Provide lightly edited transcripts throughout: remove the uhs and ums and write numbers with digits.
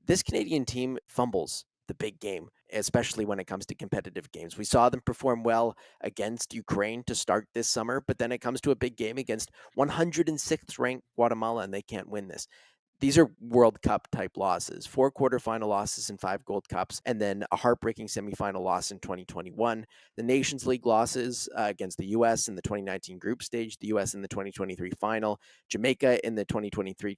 this Canadian team fumbles the big game, especially when it comes to competitive games. We saw them perform well against Ukraine to start this summer, but then it comes to a big game against 106th ranked Guatemala, and they can't win this. These are World Cup type losses, 4 quarterfinal losses and 5 Gold Cups, and then a heartbreaking semifinal loss in 2021. The Nations League losses against the U.S. in the 2019 group stage, the U.S. in the 2023 final, Jamaica in the 2023-24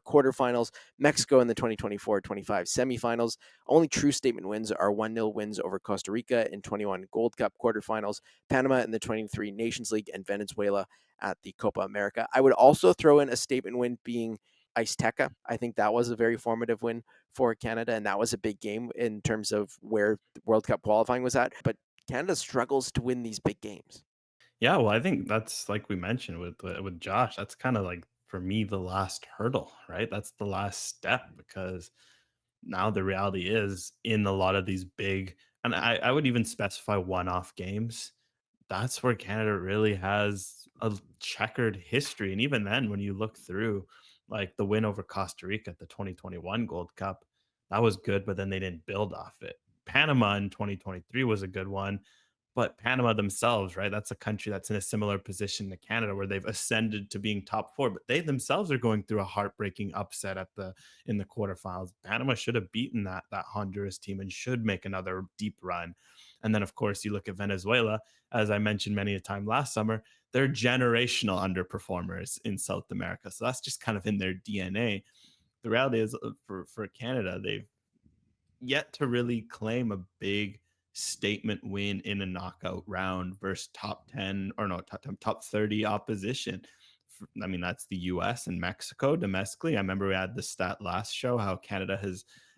quarterfinals, Mexico in the 2024-25 semifinals. Only true statement wins are 1-0 wins over Costa Rica in 21 Gold Cup quarterfinals, Panama in the 23 Nations League, and Venezuela at the Copa America. I would also throw in a statement win being Azteca. I think that was a very formative win for Canada, and that was a big game in terms of where the World Cup qualifying was at. But Canada struggles to win these big games. Yeah, well, I think that's like we mentioned with Josh. That's kind of like for me the last hurdle, right? That's the last step because now the reality is in a lot of these big, and I would even specify one-off games. That's where Canada really has a checkered history. And even then, when you look through like the win over Costa Rica at the 2021 Gold Cup, that was good, but then they didn't build off it. Panama in 2023 was a good one, but Panama themselves, right? That's a country that's in a similar position to Canada where they've ascended to being top four, but they themselves are going through a heartbreaking upset at the in the quarterfinals. Panama should have beaten that Honduras team and should make another deep run. And then of course you look at Venezuela, as I mentioned many a time last summer, they're generational underperformers in South America. So that's just kind of in their DNA. The reality is for Canada, they've yet to really claim a big statement win in a knockout round versus top 10 or no top 30 opposition. I mean, that's the US and Mexico domestically. I remember we had the stat last show how Canada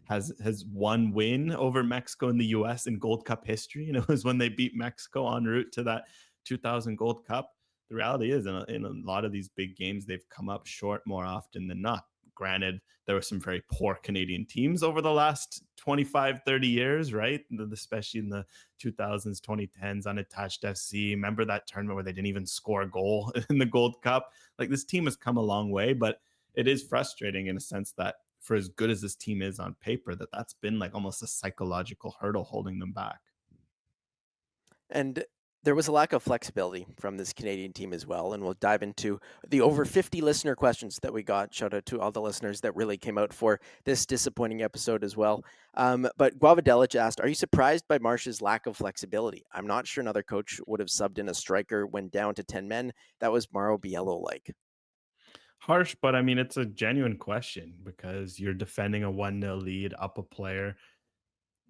has one win over Mexico in the US in Gold Cup history, and it was when they beat Mexico en route to that 2000 Gold Cup. The reality is in a lot of these big games they've come up short more often than not. Granted, there were some very poor Canadian teams over the last 25, 30 years, right? Especially in the 2000s, 2010s, unattached FC. Remember that tournament where they didn't even score a goal in the Gold Cup? Like this team has come a long way, but it is frustrating in a sense that for as good as this team is on paper, that's been like almost a psychological hurdle holding them back. And there was a lack of flexibility from this Canadian team as well. And we'll dive into the over 50 listener questions that we got. Shout out to all the listeners that really came out for this disappointing episode as well. But Guavadelic asked, are you surprised by Marsch's lack of flexibility? I'm not sure another coach would have subbed in a striker when down to 10 men. That was Mauro Biello like. Harsh, but I mean, it's a genuine question because you're defending a 1-0 lead up a player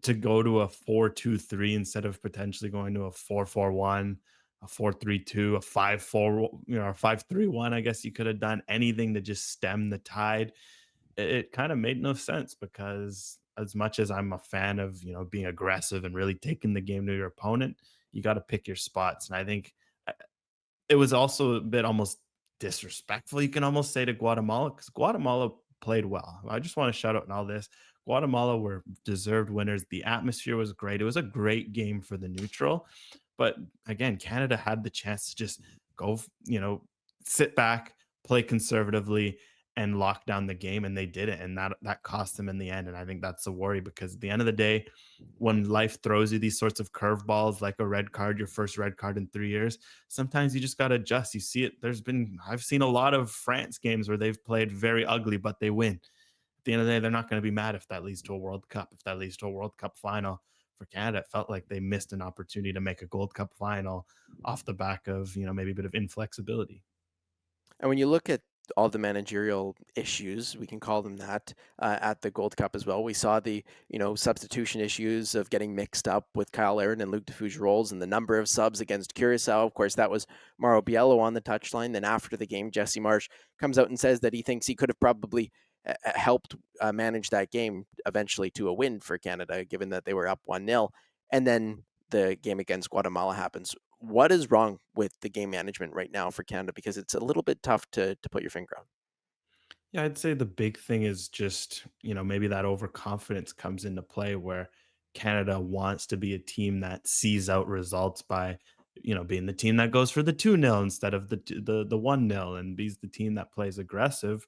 to go to a 4-2-3 instead of potentially going to a 4-4-1, a 4-3-2, a 5-4, a 5-3-1. I guess you could have done anything to just stem the tide. It kind of made no sense because as much as I'm a fan of, being aggressive and really taking the game to your opponent, you got to pick your spots. And I think it was also a bit almost disrespectful, you can almost say, to Guatemala because Guatemala played well. I just want to shout out in all this. Guatemala were deserved winners. The atmosphere was great. It was a great game for the neutral. But again, Canada had the chance to just go, sit back, play conservatively, and lock down the game, and they did it. And that cost them in the end. And I think that's a worry because at the end of the day, when life throws you these sorts of curveballs like a red card, your first red card in 3 years, sometimes you just got to adjust. You see it. I've seen a lot of France games where they've played very ugly, but they win. At the end of the day, they're not going to be mad if that leads to a World Cup, if that leads to a World Cup final. For Canada, it felt like they missed an opportunity to make a Gold Cup final off the back of, maybe a bit of inflexibility. And when you look at all the managerial issues, we can call them that, at the Gold Cup as well. We saw the substitution issues of getting mixed up with Kyle Aaron and Luke Defuge roles, and the number of subs against Curacao. Of course, that was Mauro Biello on the touchline. Then after the game, Jesse Marsch comes out and says that he thinks he could have probably helped manage that game eventually to a win for Canada, given that they were up 1-0. And then the game against Guatemala happens. What is wrong with the game management right now for Canada? Because it's a little bit tough to put your finger on. Yeah, I'd say the big thing is just, maybe that overconfidence comes into play where Canada wants to be a team that sees out results by, being the team that goes for the 2-0 instead of the 1-0 and be the team that plays aggressive.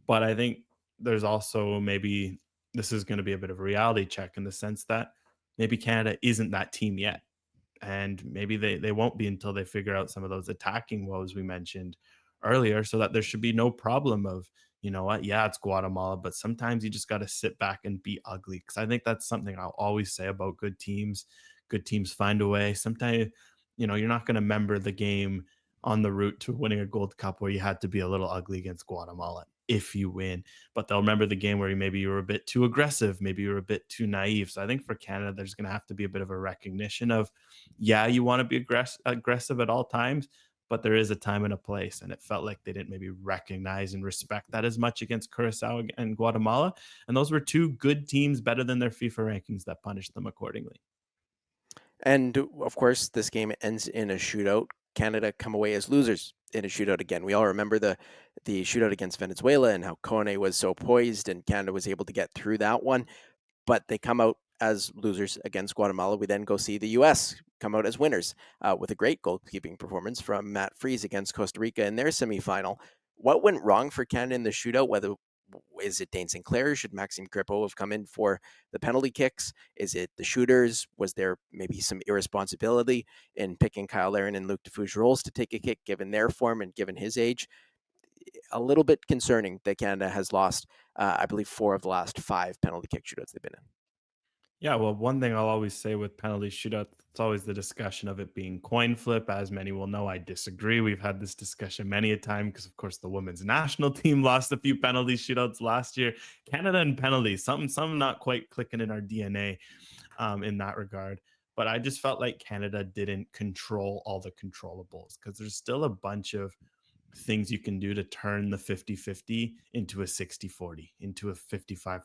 But I think there's also maybe this is going to be a bit of a reality check in the sense that maybe Canada isn't that team yet. And maybe they won't be until they figure out some of those attacking woes we mentioned earlier, so that there should be no problem of, you know what, yeah, it's Guatemala, but sometimes you just got to sit back and be ugly. Because I think that's something I'll always say about good teams. Good teams find a way. Sometimes, you're not going to remember the game on the route to winning a Gold Cup where you had to be a little ugly against Guatemala if you win, but they'll remember the game where maybe you were a bit too aggressive, maybe you were a bit too naive. So I think for Canada, there's going to have to be a bit of a recognition of, yeah, you want to be aggressive at all times, but there is a time and a place. And it felt like they didn't maybe recognize and respect that as much against Curacao and Guatemala. And those were two good teams, better than their FIFA rankings, that punished them accordingly. And of course, this game ends in a shootout. Canada come away as losers in a shootout again. We all remember the shootout against Venezuela and how Kone was so poised and Canada was able to get through that one. But they come out as losers against Guatemala. We then go see the U.S. come out as winners with a great goalkeeping performance from Matt Freese against Costa Rica in their semifinal. What went wrong for Canada in the shootout? Whether is it Dane Sinclair? Should Maxime Crépeau have come in for the penalty kicks? Is it the shooters? Was there maybe some irresponsibility in picking Kyle Larin and Luc Defougeroles to take a kick, given their form and given his age? A little bit concerning that Canada has lost, I believe, 4 of the last 5 penalty kick shootouts they've been in. Yeah, well, one thing I'll always say with penalty shootout, it's always the discussion of it being coin flip. As many will know, I disagree. We've had this discussion many a time because, of course, the women's national team lost a few penalty shootouts last year. Canada and penalties, some not quite clicking in our DNA in that regard. But I just felt like Canada didn't control all the controllables because there's still a bunch of things you can do to turn the 50-50 into a 60-40, into a 55-45,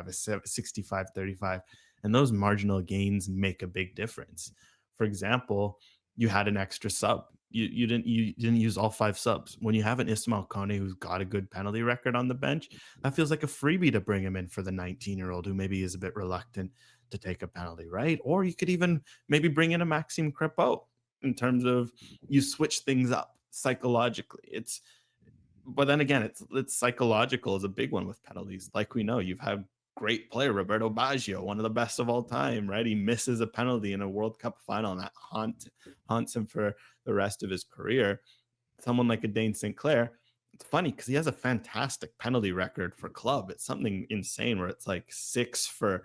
a 65-35. And those marginal gains make a big difference. For example, you had an extra sub. You didn't use all 5 subs. When you have an Ismail Kone who's got a good penalty record on the bench, that feels like a freebie to bring him in for the 19-year-old who maybe is a bit reluctant to take a penalty, right? Or you could even maybe bring in a Maxime Crépeau in terms of you switch things up psychologically. But then again, it's psychological is a big one with penalties. Like we know, you've had great player Roberto Baggio, one of the best of all time, right? He misses a penalty in a World Cup final, and that haunts him for the rest of his career. Someone like a Dane Sinclair, it's funny because he has a fantastic penalty record for club. It's something insane where it's like 6 for,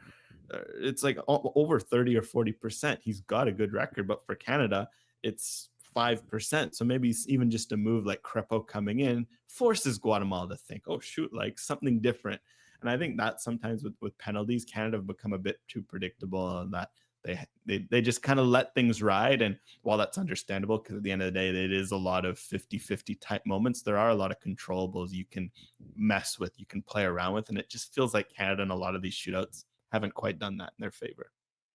it's like over 30 or 40%. He's got a good record, but for Canada, it's 5%. So maybe even just a move like Crépeau coming in forces Guatemala to think, oh, shoot, like something different. And I think that sometimes with penalties, Canada have become a bit too predictable and that they just kind of let things ride. And while that's understandable, because at the end of the day, it is a lot of 50-50 type moments, there are a lot of controllables you can mess with, you can play around with. And it just feels like Canada in a lot of these shootouts haven't quite done that in their favor.